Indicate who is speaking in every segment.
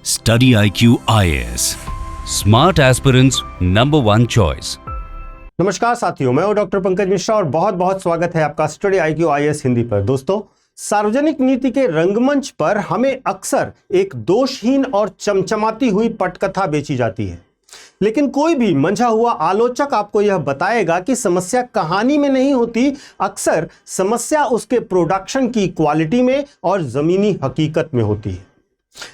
Speaker 1: Study IQ IAS. Smart aspirants number one choice.
Speaker 2: नमस्कार साथियों, मैं हूं डॉक्टर पंकज मिश्रा और बहुत बहुत स्वागत है आपका स्टडी IQ IAS हिंदी पर। दोस्तों, सार्वजनिक नीति के रंगमंच पर हमें अक्सर एक दोषहीन और चमचमाती हुई पटकथा बेची जाती है, लेकिन कोई भी मंझा हुआ आलोचक आपको यह बताएगा कि समस्या कहानी में नहीं होती, अक्सर समस्या उसके प्रोडक्शन की क्वालिटी में और जमीनी हकीकत में होती है।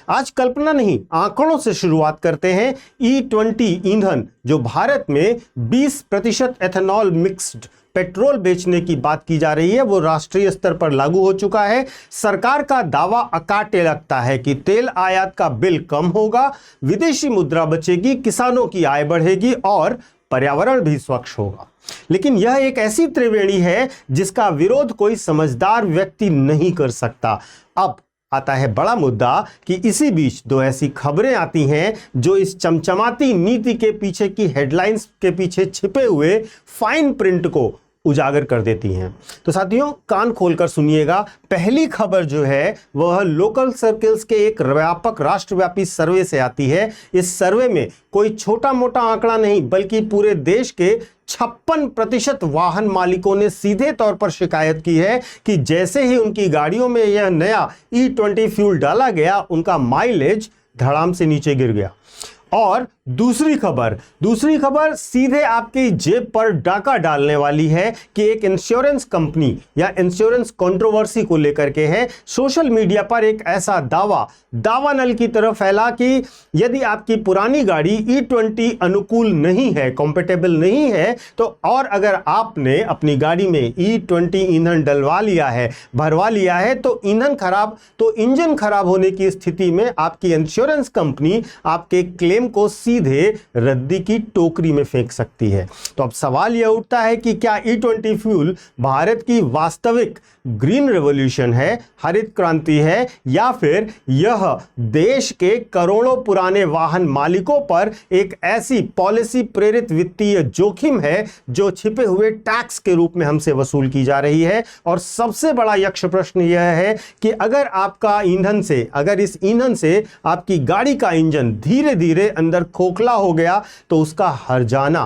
Speaker 2: आज कल्पना नहीं, आंकड़ों से शुरुआत करते हैं। E20 ईंधन जो भारत में 20% एथेनॉल मिक्स्ड पेट्रोल बेचने की बात की जा रही है, वो राष्ट्रीय स्तर पर लागू हो चुका है। सरकार का दावा अकाटे लगता है कि तेल आयात का बिल कम होगा, विदेशी मुद्रा बचेगी, किसानों की आय बढ़ेगी और पर्यावरण भी स्वच्छ होगा। लेकिन यह एक ऐसी त्रिवेणी है जिसका विरोध कोई समझदार व्यक्ति नहीं कर सकता। अब आता है बड़ा मुद्दा कि इसी बीच दो ऐसी खबरें आती हैं जो इस चमचमाती नीति के पीछे की हेडलाइंस के पीछे छिपे हुए फाइन प्रिंट को उजागर कर देती हैं। तो साथियों, कान खोलकर सुनिएगा। पहली खबर जो है वह लोकल सर्कल्स के एक व्यापक राष्ट्रव्यापी सर्वे से आती है। इस सर्वे में कोई छोटा मोटा आंकड़ा नहीं, बल्कि पूरे देश के 56% वाहन मालिकों ने सीधे तौर पर शिकायत की है कि जैसे ही उनकी गाड़ियों में यह नया E20 फ्यूल डाला गया, उनका माइलेज धड़ाम से नीचे गिर गया। और दूसरी खबर सीधे आपकी जेब पर डाका डालने वाली है कि एक इंश्योरेंस कंपनी या इंश्योरेंस कंट्रोवर्सी को लेकर के है। सोशल मीडिया पर एक ऐसा दावा नल की तरह फैला कि यदि आपकी पुरानी गाड़ी E20 अनुकूल नहीं है, कंपेटेबल नहीं है, तो और अगर आपने अपनी गाड़ी में E20 ईंधन डलवा लिया है, भरवा लिया है, तो इंजन खराब होने की स्थिति में आपकी इंश्योरेंस कंपनी आपके क्लेम को सीधे रद्दी की टोकरी में फेंक सकती है। तो अब सवाल यह उठता है कि क्या E20 फ्यूल भारत की वास्तविक ग्रीन रेवोल्यूशन है, हरित क्रांति है, या फिर यह देश के करोड़ों पुराने वाहन मालिकों पर एक ऐसी पॉलिसी प्रेरित वित्तीय जोखिम है जो छिपे हुए टैक्स के रूप में हमसे वसूल की जा रही है। और सबसे बड़ा यक्ष प्रश्न यह है कि अगर इस ईंधन से आपकी गाड़ी का इंजन धीरे धीरे अंदर खोखला हो गया, तो उसका हर्जाना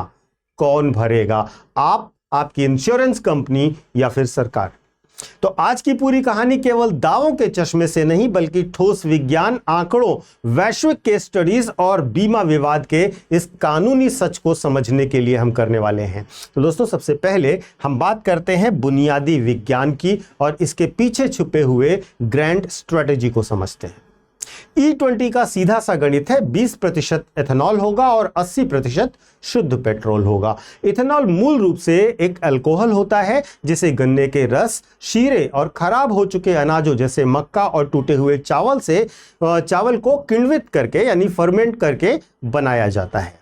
Speaker 2: कौन भरेगा? आप, आपकी इंश्योरेंस कंपनी, या फिर सरकार? तो आज की पूरी कहानी केवल दावों के चश्मे से नहीं, बल्कि ठोस विज्ञान, आंकड़ों, वैश्विक केस स्टडीज और बीमा विवाद के इस कानूनी सच को समझने के लिए हम करने वाले हैं। तो दोस्तों, सबसे पहले हम बात करते हैं बुनियादी विज्ञान की और इसके पीछे छुपे हुए ग्रैंड स्ट्रेटेजी को समझते हैं। E20 का सीधा सा गणित है, 20% एथेनॉल होगा और 80% शुद्ध पेट्रोल होगा। इथेनॉल मूल रूप से एक अल्कोहल होता है जिसे गन्ने के रस, शीरे और खराब हो चुके अनाजों जैसे मक्का और टूटे हुए चावल को किण्वित करके यानी फर्मेंट करके बनाया जाता है।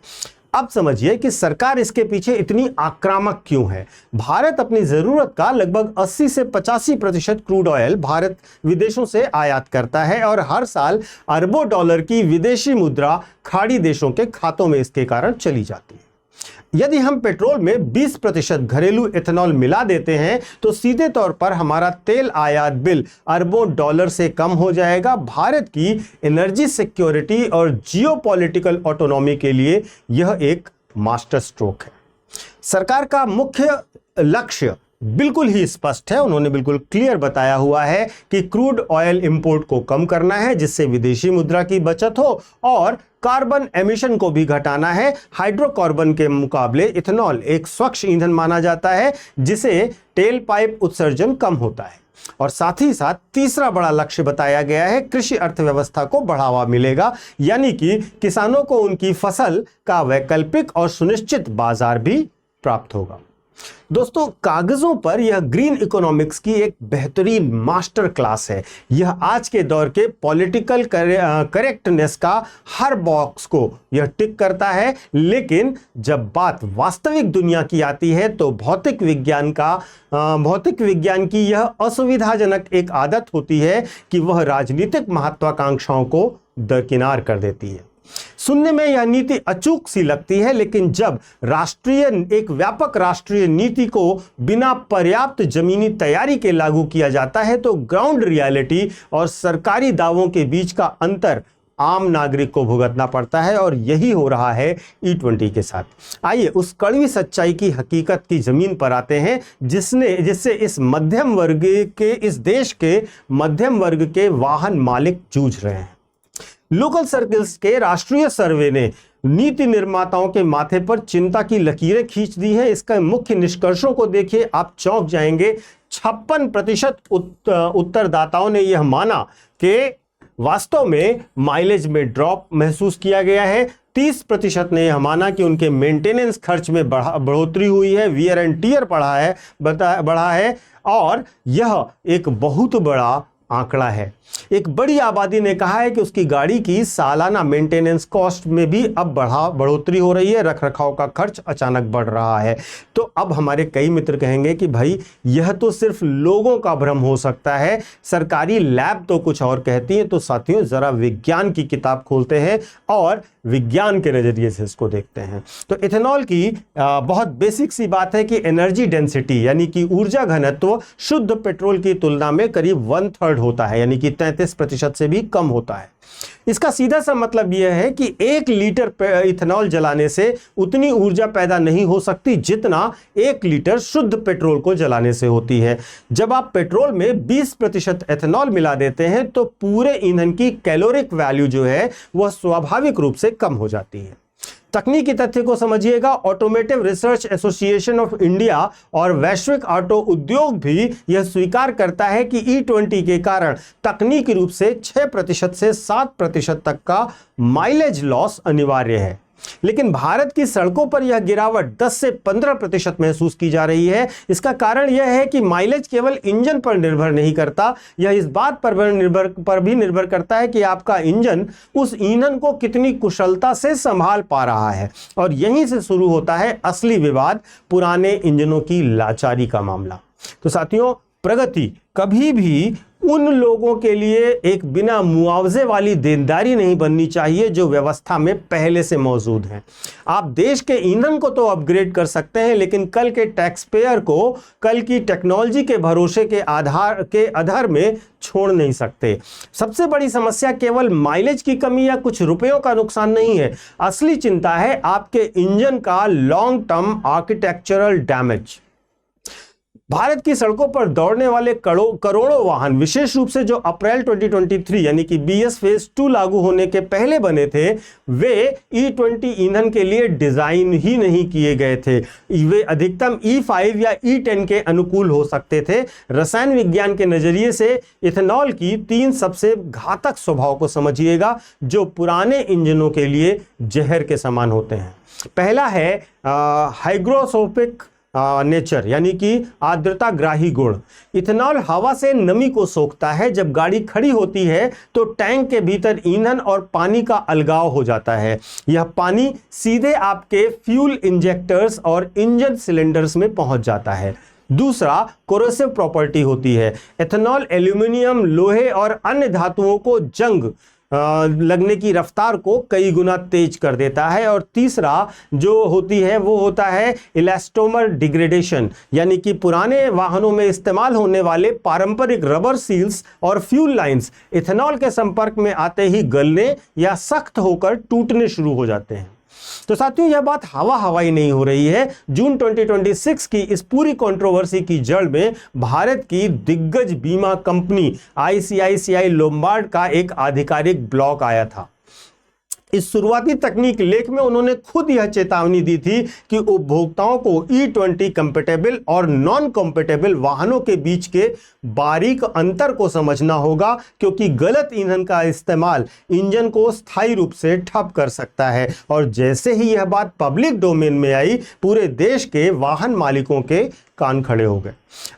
Speaker 2: अब समझिए कि सरकार इसके पीछे इतनी आक्रामक क्यों है। भारत अपनी जरूरत का लगभग 80 से 85% क्रूड ऑयल भारत विदेशों से आयात करता है और हर साल अरबों डॉलर की विदेशी मुद्रा खाड़ी देशों के खातों में इसके कारण चली जाती है। यदि हम पेट्रोल में 20% घरेलू एथेनॉल मिला देते हैं, तो सीधे तौर पर हमारा तेल आयात बिल अरबों डॉलर से कम हो जाएगा। भारत की एनर्जी सिक्योरिटी और जियोपॉलिटिकल ऑटोनॉमी के लिए यह एक मास्टर स्ट्रोक है। सरकार का मुख्य लक्ष्य बिल्कुल ही स्पष्ट है। उन्होंने बिल्कुल क्लियर बताया हुआ है कि क्रूड ऑयल इंपोर्ट को कम करना है, जिससे विदेशी मुद्रा की बचत हो, और कार्बन एमिशन को भी घटाना है। हाइड्रोकार्बन के मुकाबले इथेनॉल एक स्वच्छ ईंधन माना जाता है, जिसे टेल पाइप उत्सर्जन कम होता है। और साथ ही साथ तीसरा बड़ा लक्ष्य बताया गया है, कृषि अर्थव्यवस्था को बढ़ावा मिलेगा, यानी कि किसानों को उनकी फसल का वैकल्पिक और सुनिश्चित बाजार भी प्राप्त होगा। दोस्तों, कागजों पर यह ग्रीन इकोनॉमिक्स की एक बेहतरीन मास्टर क्लास है। यह आज के दौर के पॉलिटिकल करेक्टनेस का हर बॉक्स को यह टिक करता है, लेकिन जब बात वास्तविक दुनिया की आती है तो भौतिक विज्ञान की यह असुविधाजनक एक आदत होती है कि वह राजनीतिक महत्वाकांक्षाओं को दरकिनार कर देती है। सुनने में यह नीति अचूक सी लगती है, लेकिन जब एक व्यापक राष्ट्रीय नीति को बिना पर्याप्त जमीनी तैयारी के लागू किया जाता है, तो ग्राउंड रियलिटी और सरकारी दावों के बीच का अंतर आम नागरिक को भुगतना पड़ता है और यही हो रहा है E20 के साथ। आइए उस कड़वी सच्चाई की हकीकत की जमीन पर आते हैं जिससे इस मध्यम वर्ग के, इस देश के मध्यम वर्ग के वाहन मालिक जूझ रहे हैं। लोकल सर्किल्स के राष्ट्रीय सर्वे ने नीति निर्माताओं के माथे पर चिंता की लकीरें खींच दी हैं। इसका मुख्य निष्कर्षों को देखिए, आप चौंक जाएंगे। 56% उत्तरदाताओं ने यह माना कि वास्तव में माइलेज में ड्रॉप महसूस किया गया है। 30% ने यह माना कि उनके मेंटेनेंस खर्च में बढ़ोतरी हुई है, वियर एंड टियर बढ़ा है और यह एक बहुत बड़ा आंकड़ा है। एक बड़ी आबादी ने कहा है कि उसकी गाड़ी की सालाना मेंटेनेंस कॉस्ट में भी अब बढ़ोतरी हो रही है, रखरखाव का खर्च अचानक बढ़ रहा है। तो अब हमारे कई मित्र कहेंगे कि भाई यह तो सिर्फ लोगों का भ्रम हो सकता है, सरकारी लैब तो कुछ और कहती है। तो साथियों जरा विज्ञान की किताब खोलते हैं और विज्ञान के नजरिए से इसको देखते हैं। तो इथेनॉल की बहुत बेसिक सी बात है कि एनर्जी डेंसिटी यानी कि ऊर्जा घनत्व शुद्ध पेट्रोल की तुलना में करीब 1/3 होता है, यानी कि 33% से भी कम होता है। इसका सीधा सा मतलब यह है कि 1 लीटर इथेनॉल जलाने से उतनी ऊर्जा पैदा नहीं हो सकती जितना 1 लीटर शुद्ध पेट्रोल को जलाने से होती है। जब आप पेट्रोल में 20% एथेनॉल मिला देते हैं तो पूरे ईंधन की कैलोरिक वैल्यू जो है वह स्वाभाविक रूप से कम हो जाती है। तकनीकी तथ्य को समझिएगा। Automotive research association of India और वैश्विक ऑटो उद्योग भी यह स्वीकार करता है कि E20 के कारण तकनीकी रूप से 6% से 7% तक का माइलेज लॉस अनिवार्य है। लेकिन भारत की सड़कों पर यह गिरावट 10 से 15% महसूस की जा रही है। इसका कारण यह है कि माइलेज केवल इंजन पर निर्भर नहीं करता, यह इस बात पर भी निर्भर करता है कि आपका इंजन उस ईंधन को कितनी कुशलता से संभाल पा रहा है। और यहीं से शुरू होता है असली विवाद, पुराने इंजनों की लाचारी का मामला। तो साथियों, प्रगति कभी भी उन लोगों के लिए एक बिना मुआवजे वाली देनदारी नहीं बननी चाहिए जो व्यवस्था में पहले से मौजूद हैं। आप देश के ईंधन को तो अपग्रेड कर सकते हैं, लेकिन कल के टैक्स पेयर को कल की टेक्नोलॉजी के भरोसे के आधार में छोड़ नहीं सकते। सबसे बड़ी समस्या केवल माइलेज की कमी या कुछ रुपयों का नुकसान नहीं है। असली चिंता है आपके इंजन का long term architectural damage. Bharat की सड़कों पर दौड़ने वाले करोड़ों वाहन, विशेष रूप से जो अप्रैल 2023 यानी कि BS फेज 2 लागू होने के पहले बने थे, वे E20 ईंधन के लिए डिजाइन ही नहीं किए गए थे। वे अधिकतम E5 या E10 के अनुकूल हो सकते थे। रसायन विज्ञान के नजरिए से इथेनॉल की 3 सबसे घातक स्वभाव को समझिएगा जो पुराने इंजनों के लिए जहर के समान होते हैं। पहला है हाइग्रोस्कोपिक नेचर यानी कि आर्द्रता ग्राही गुण। इथेनॉल हवा से नमी को सोखता है। जब गाड़ी खड़ी होती है तो टैंक के भीतर ईंधन और पानी का अलगाव हो जाता है। यह पानी सीधे आपके फ्यूल इंजेक्टर्स और इंजन सिलेंडर्स में पहुंच जाता है। दूसरा कोरोसिव प्रॉपर्टी होती है। एथेनॉल एल्यूमिनियम, लोहे और अन्य धातुओं को जंग लगने की रफ्तार को कई गुना तेज कर देता है। और तीसरा जो होती है वो होता है इलास्टोमर डिग्रेडेशन, यानी कि पुराने वाहनों में इस्तेमाल होने वाले पारंपरिक रबर सील्स और फ्यूल लाइंस इथेनॉल के संपर्क में आते ही गलने या सख्त होकर टूटने शुरू हो जाते हैं। तो साथियों, यह बात हवाई नहीं हो रही है। जून 2026 की इस पूरी कंट्रोवर्सी की जड़ में भारत की दिग्गज बीमा कंपनी ICICI लोम्बार्ड का एक आधिकारिक ब्लॉग आया था। इस शुरुआती तकनीक लेख में उन्होंने खुद यह चेतावनी दी थी कि उपभोक्ताओं को E20 कंपैटिबल और नॉन कंपैटिबल वाहनों के बीच के बारीक अंतर को समझना होगा, क्योंकि गलत ईंधन का इस्तेमाल इंजन को स्थायी रूप से ठप कर सकता है। और जैसे ही यह बात पब्लिक डोमेन में आई, पूरे देश के वाहन मालिकों के कान खड़े हो गए।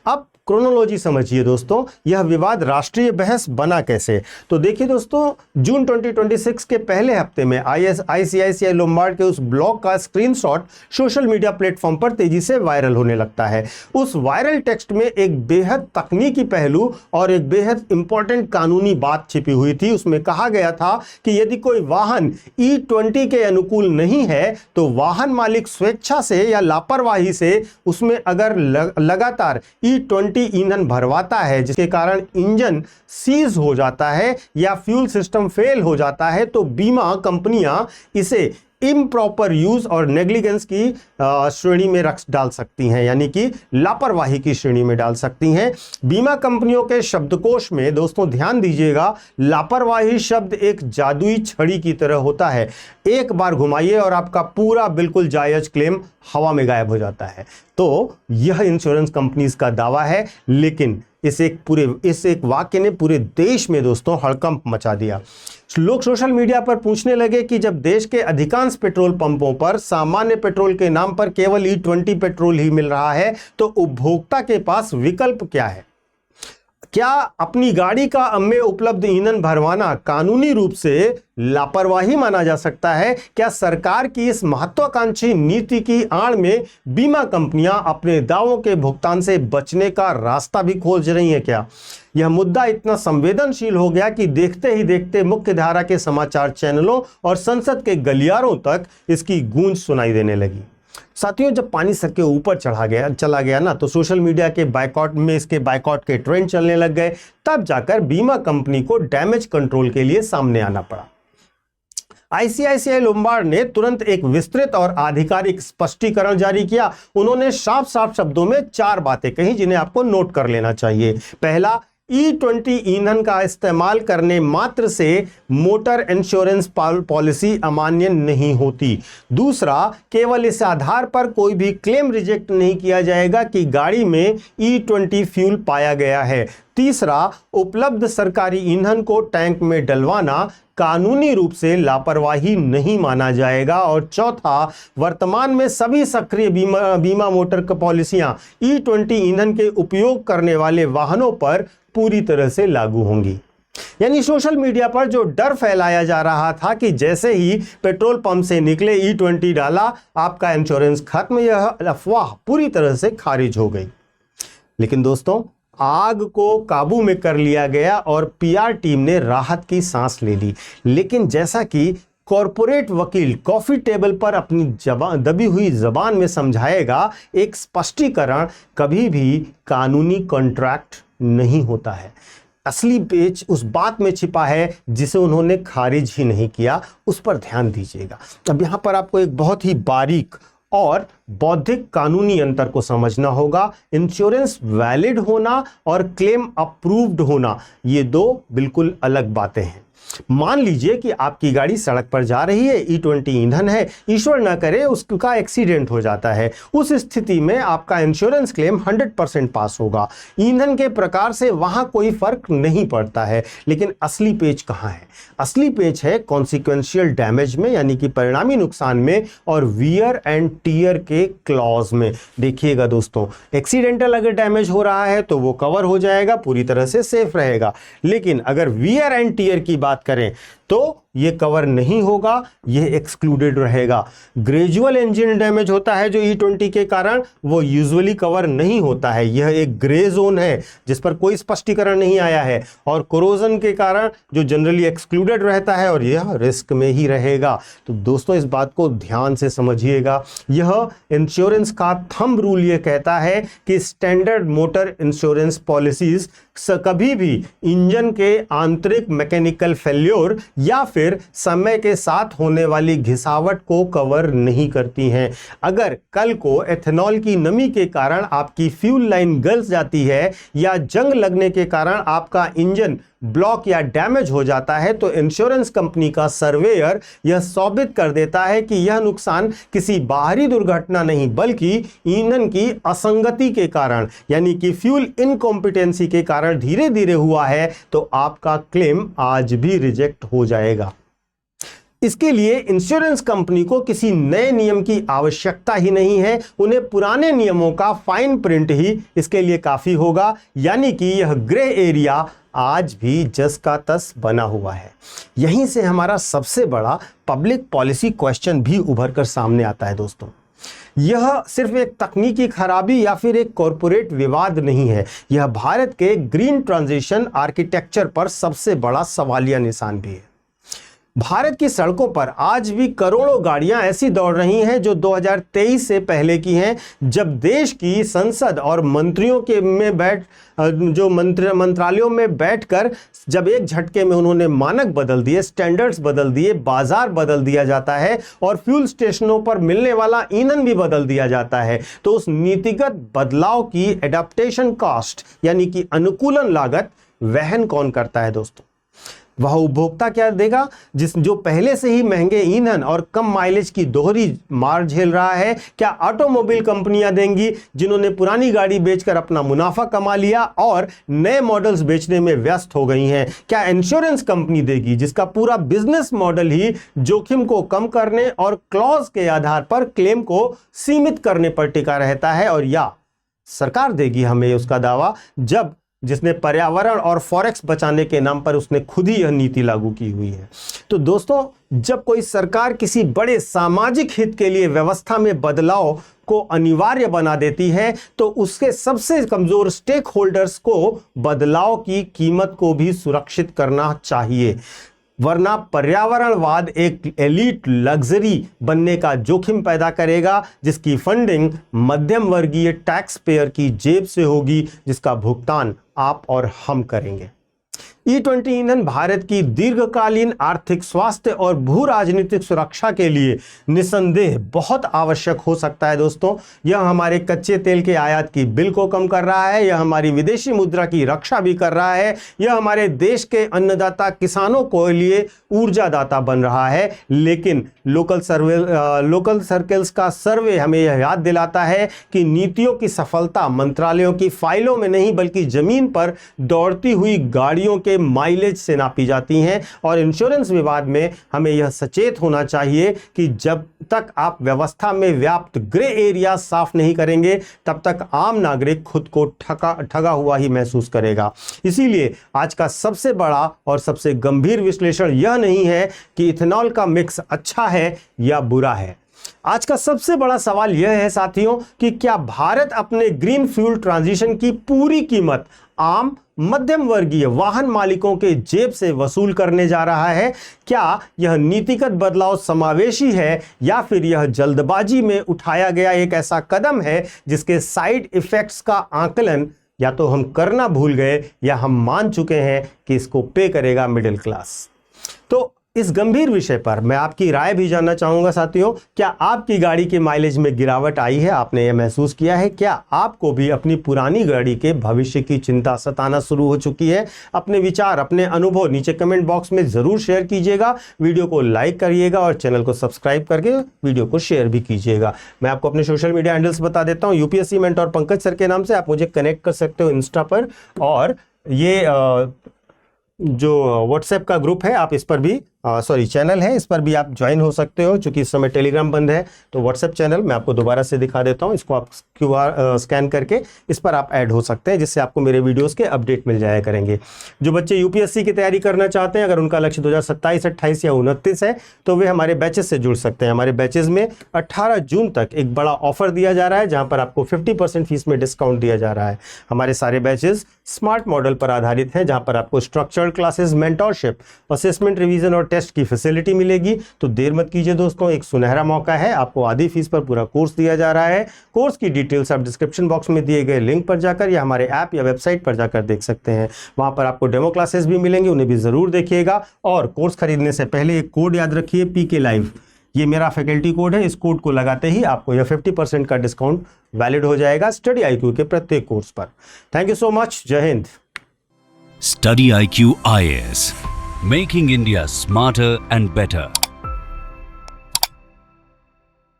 Speaker 2: अब क्रोनोलॉजी समझिए दोस्तों, यह विवाद राष्ट्रीय बहस बना कैसे। तो देखिए दोस्तों, जून 2026 के पहले हफ्ते में ICICI लोम्बार्ड के उस ब्लॉग का स्क्रीनशॉट सोशल मीडिया प्लेटफॉर्म पर तेजी से वायरल होने लगता है। उस वायरल टेक्स्ट में एक बेहद तकनीकी पहलू और एक बेहद इंपॉर्टेंट कानूनी बात छिपी हुई थी। उसमें कहा गया था कि यदि कोई वाहन E20 के अनुकूल नहीं है तो वाहन मालिक स्वेच्छा से या लापरवाही से उसमें अगर लगातार E20 E20 ईंधन भरवाता है जिसके कारण इंजन सीज हो जाता है या फ्यूल सिस्टम फेल हो जाता है, तो बीमा कंपनियां इसे इम्प्रॉपर यूज और नेग्लिजेंस की श्रेणी में डाल सकती हैं, यानी कि लापरवाही की श्रेणी में डाल सकती हैं। बीमा कंपनियों के शब्दकोश में दोस्तों ध्यान दीजिएगा, लापरवाही शब्द एक जादुई छड़ी की तरह होता है। एक बार घुमाइए और आपका पूरा बिल्कुल जायज क्लेम हवा में गायब हो जाता है। तो यह इंश्योरेंस कंपनीज का दावा है, लेकिन इस एक वाक्य ने पूरे देश में दोस्तों हड़कंप मचा दिया। लोग सोशल मीडिया पर पूछने लगे कि जब देश के अधिकांश पेट्रोल पंपों पर सामान्य पेट्रोल के नाम पर केवल E20 पेट्रोल ही मिल रहा है, तो उपभोक्ता के पास विकल्प क्या है? क्या अपनी गाड़ी का में उपलब्ध ईंधन भरवाना कानूनी रूप से लापरवाही माना जा सकता है? क्या सरकार की इस महत्वाकांक्षी नीति की आड़ में बीमा कंपनियां अपने दावों के भुगतान से बचने का रास्ता भी खोज रही हैं क्या? यह मुद्दा इतना संवेदनशील हो गया कि देखते ही देखते मुख्य धारा के समाचार चैनलों और संसद के गलियारों तक इसकी गूंज सुनाई देने लगी। साथियों, जब पानी सर के ऊपर चला गया ना, तो सोशल मीडिया के इसके बायकॉट के ट्रेंड चलने लग गए। तब जाकर बीमा कंपनी को डैमेज कंट्रोल के लिए सामने आना पड़ा। आईसीआईसीआई लोम्बार्ड ने तुरंत एक विस्तृत और आधिकारिक स्पष्टीकरण जारी किया। उन्होंने साफ साफ शब्दों में 4 बातें कही जिन्हें आपको नोट कर लेना चाहिए। पहला, E20 ईंधन का इस्तेमाल करने मात्र से मोटर इंश्योरेंस पॉलिसी अमान्य नहीं होती। दूसरा, केवल इस आधार पर कोई भी क्लेम रिजेक्ट नहीं किया जाएगा कि गाड़ी में E20 फ्यूल पाया गया है। तीसरा, उपलब्ध सरकारी ईंधन को टैंक में डलवाना कानूनी रूप से लापरवाही नहीं माना जाएगा। और चौथा, वर्तमान में सभी सक्रिय बीमा मोटर पॉलिसियां E20 ईंधन के उपयोग करने वाले वाहनों पर पूरी तरह से लागू होंगी। यानी सोशल मीडिया पर जो डर फैलाया जा रहा था कि जैसे ही पेट्रोल पंप से निकले E20 डाला आपका इंश्योरेंस खत्म, यह अफवाह पूरी तरह से खारिज हो गई। लेकिन दोस्तों, आग को काबू में कर लिया गया और पीआर टीम ने राहत की सांस ले ली। लेकिन जैसा कि कॉरपोरेट वकील कॉफी टेबल पर अपनी दबी हुई जबान में समझाएगा, एक स्पष्टीकरण कभी भी कानूनी कॉन्ट्रैक्ट नहीं होता है। असली पेच उस बात में छिपा है जिसे उन्होंने खारिज ही नहीं किया। उस पर ध्यान दीजिएगा। अब यहां पर आपको एक बहुत ही बारीक और बौद्धिक कानूनी अंतर को समझना होगा। इंश्योरेंस वैलिड होना और क्लेम अप्रूव्ड होना, ये 2 बिल्कुल अलग बातें हैं। मान लीजिए कि आपकी गाड़ी सड़क पर जा रही है, E20 ईंधन है, ईश्वर ना करे उसका एक्सीडेंट हो जाता है। उस स्थिति में आपका इंश्योरेंस क्लेम 100% पास होगा। ईंधन के प्रकार से वहां कोई फर्क नहीं पड़ता है। लेकिन असली पेच कहां है? असली पेच है कॉन्सिक्वेंशियल डैमेज में, यानी कि परिणामी नुकसान में, और वियर एंड टीयर के क्लॉज में। देखिएगा दोस्तों, एक्सीडेंटल अगर डैमेज हो रहा है तो वो कवर हो जाएगा, पूरी तरह से सेफ रहेगा। लेकिन अगर वियर एंड टीयर की बात करें तो ये कवर नहीं होगा, ये एक्सक्लूडेड रहेगा। ग्रेजुअल इंजन डैमेज होता है जो E20 के कारण, वो यूजुअली कवर नहीं होता है। यह एक ग्रे जोन है जिस पर कोई स्पष्टीकरण नहीं आया है। और कोरोजन के कारण जो जनरली एक्सक्लूडेड रहता है और यह रिस्क में ही रहेगा। तो दोस्तों, इस बात को ध्यान से समझिएगा। यह इंश्योरेंस का थंब रूल ये कहता है कि स्टैंडर्ड मोटर इंश्योरेंस पॉलिसीज कभी भी इंजन के आंतरिक मैकेनिकल फेल्योर या फिर समय के साथ होने वाली घिसावट को कवर नहीं करती हैं। अगर कल को एथेनॉल की नमी के कारण आपकी फ्यूल लाइन गल जाती है या जंग लगने के कारण आपका इंजन ब्लॉक या डैमेज हो जाता है, तो इंश्योरेंस कंपनी का सर्वेयर यह साबित कर देता है कि यह नुकसान किसी बाहरी दुर्घटना नहीं बल्कि ईंधन की असंगति के कारण, यानी कि फ्यूल इनकॉम्पिटेंसी के कारण धीरे धीरे हुआ है। तो आपका क्लेम आज भी रिजेक्ट हो जाएगा। इसके लिए इंश्योरेंस कंपनी को किसी नए नियम की आवश्यकता ही नहीं है। उन्हें पुराने नियमों का फाइन प्रिंट ही इसके लिए काफी होगा। यानी कि यह ग्रे एरिया आज भी जस का तस बना हुआ है। यहीं से हमारा सबसे बड़ा पब्लिक पॉलिसी क्वेश्चन भी उभर कर सामने आता है दोस्तों। यह सिर्फ एक तकनीकी खराबी या फिर एक कॉरपोरेट विवाद नहीं है, यह भारत के ग्रीन ट्रांजिशन आर्किटेक्चर पर सबसे बड़ा सवालिया निशान भी है। भारत की सड़कों पर आज भी करोड़ों गाड़ियां ऐसी दौड़ रही हैं जो 2023 से पहले की हैं, जब देश की संसद और मंत्रियों के में बैठ जो मंत्रालयों में बैठकर जब एक झटके में उन्होंने मानक बदल दिए, स्टैंडर्ड्स बदल दिए, बाजार बदल दिया जाता है और फ्यूल स्टेशनों पर मिलने वाला ईंधन भी बदल दिया जाता है, तो उस नीतिगत बदलाव की एडाप्टेशन कॉस्ट यानी कि अनुकूलन लागत वहन कौन करता है दोस्तों? वह उपभोक्ता क्या देगा जो पहले से ही महंगे ईंधन और कम माइलेज की दोहरी मार झेल रहा है? क्या ऑटोमोबाइल कंपनियां देंगी जिन्होंने पुरानी गाड़ी बेचकर अपना मुनाफा कमा लिया और नए मॉडल्स बेचने में व्यस्त हो गई हैं? क्या इंश्योरेंस कंपनी देगी जिसका पूरा बिजनेस मॉडल ही जोखिम को कम करने और क्लॉज के आधार पर क्लेम को सीमित करने पर टिका रहता है? और या सरकार देगी हमें उसका दावा जिसने पर्यावरण और फॉरेक्स बचाने के नाम पर उसने खुद ही यह नीति लागू की हुई है। तो दोस्तों, जब कोई सरकार किसी बड़े सामाजिक हित के लिए व्यवस्था में बदलाव को अनिवार्य बना देती है तो उसके सबसे कमजोर स्टेक होल्डर्स को बदलाव की कीमत को भी सुरक्षित करना चाहिए, वरना पर्यावरणवाद एक एलीट लग्जरी बनने का जोखिम पैदा करेगा जिसकी फंडिंग मध्यम वर्गीय टैक्स पेयर की जेब से होगी, जिसका भुगतान आप और हम करेंगे। E20 ईंधन भारत की दीर्घकालीन आर्थिक, स्वास्थ्य और भू राजनीतिक सुरक्षा के लिए निसंदेह बहुत आवश्यक हो सकता है दोस्तों। यह हमारे कच्चे तेल के आयात की बिल को कम कर रहा है, यह हमारी विदेशी मुद्रा की रक्षा भी कर रहा है, यह हमारे देश के अन्नदाता किसानों के लिए ऊर्जादाता बन रहा है। लेकिन लोकल सर्कल्स का सर्वे हमें यह याद दिलाता है कि नीतियों की सफलता मंत्रालयों की फाइलों में नहीं बल्कि जमीन पर दौड़ती हुई गाड़ियों के माइलेज से नापी जाती हैं। और इंश्योरेंस विवाद में हमें यह सचेत होना चाहिए कि जब तक आप व्यवस्था में व्याप्त ग्रे एरिया साफ नहीं करेंगे तब तक आम नागरिक खुद को ठगा हुआ ही महसूस करेगा। इसीलिए आज का सबसे बड़ा और सबसे गंभीर विश्लेषण यह नहीं है कि इथेनॉल का मिक्स अच्छा है या बुरा है। आज का सबसे बड़ा सवाल यह है साथियों कि क्या भारत अपने ग्रीन फ्यूल ट्रांजिशन की पूरी कीमत आम मध्यम वर्गीय वाहन मालिकों के जेब से वसूल करने जा रहा है? क्या यह नीतिगत बदलाव समावेशी है या फिर यह जल्दबाजी में उठाया गया एक ऐसा कदम है जिसके साइड इफेक्ट्स का आकलन या तो हम करना भूल गए या हम मान चुके हैं कि इसको पे करेगा मिडिल क्लास? तो इस गंभीर विषय पर मैं आपकी राय भी जानना चाहूंगा साथियों। क्या आपकी गाड़ी के माइलेज में गिरावट आई है? आपने यह महसूस किया है? क्या आपको भी अपनी पुरानी गाड़ी के भविष्य की चिंता सताना शुरू हो चुकी है? अपने विचार, अपने अनुभव नीचे कमेंट बॉक्स में जरूर शेयर कीजिएगा। वीडियो को लाइक करिएगा और चैनल को सब्सक्राइब करके वीडियो को शेयर भी कीजिएगा। मैं आपको अपने सोशल मीडिया हैंडल्स बता देता हूँ। यूपीएससी मेंटोर पंकज सर के नाम से आप मुझे कनेक्ट कर सकते हो इंस्टा पर, और ये जो व्हाट्सएप का ग्रुप है आप इस पर भी चैनल है, इस पर भी आप ज्वाइन हो सकते हो। चूंकि इस समय टेलीग्राम बंद है तो व्हाट्सएप चैनल मैं आपको दोबारा से दिखा देता हूं। इसको आप QR स्कैन करके इस पर आप ऐड हो सकते हैं, जिससे आपको मेरे वीडियोस के अपडेट मिल जाया करेंगे। जो बच्चे यूपीएससी की तैयारी करना चाहते हैं, अगर उनका लक्ष्य 2027, 28 या 29 है तो वे हमारे बैचेस से जुड़ सकते हैं। हमारे बैचेस में 18 जून तक एक बड़ा ऑफर दिया जा रहा है जहां पर आपको 50% फीस में डिस्काउंट दिया जा रहा है। हमारे सारे बैचेस स्मार्ट मॉडल पर आधारित है, जहां पर आपको structured classes, mentorship, assessment, revision और टेस्ट की फैसिलिटी मिलेगी। तो देर मत कीजिए दोस्तों, एक सुनहरा मौका है। आपको आधी फीस पर पूरा कोर्स दिया जा रहा है। कोर्स की डिटेल्स आप डिस्क्रिप्शन बॉक्स में दिए गए लिंक पर जाकर या हमारे ऐप या वेबसाइट पर जाकर देख सकते हैं। वहां पर आपको डेमो क्लासेस भी मिलेंगे, उन्हें भी जरूर देखिएगा। और कोर्स खरीदने से पहले एक कोड याद रखिए, PK Live। ये मेरा फैकल्टी कोड है। इस कोड को लगाते ही आपको यह 50% का डिस्काउंट वैलिड हो जाएगा स्टडी IQ के प्रत्येक कोर्स पर। Thank you so much. जय Hind.
Speaker 1: Study IQ IAS, making India smarter and better.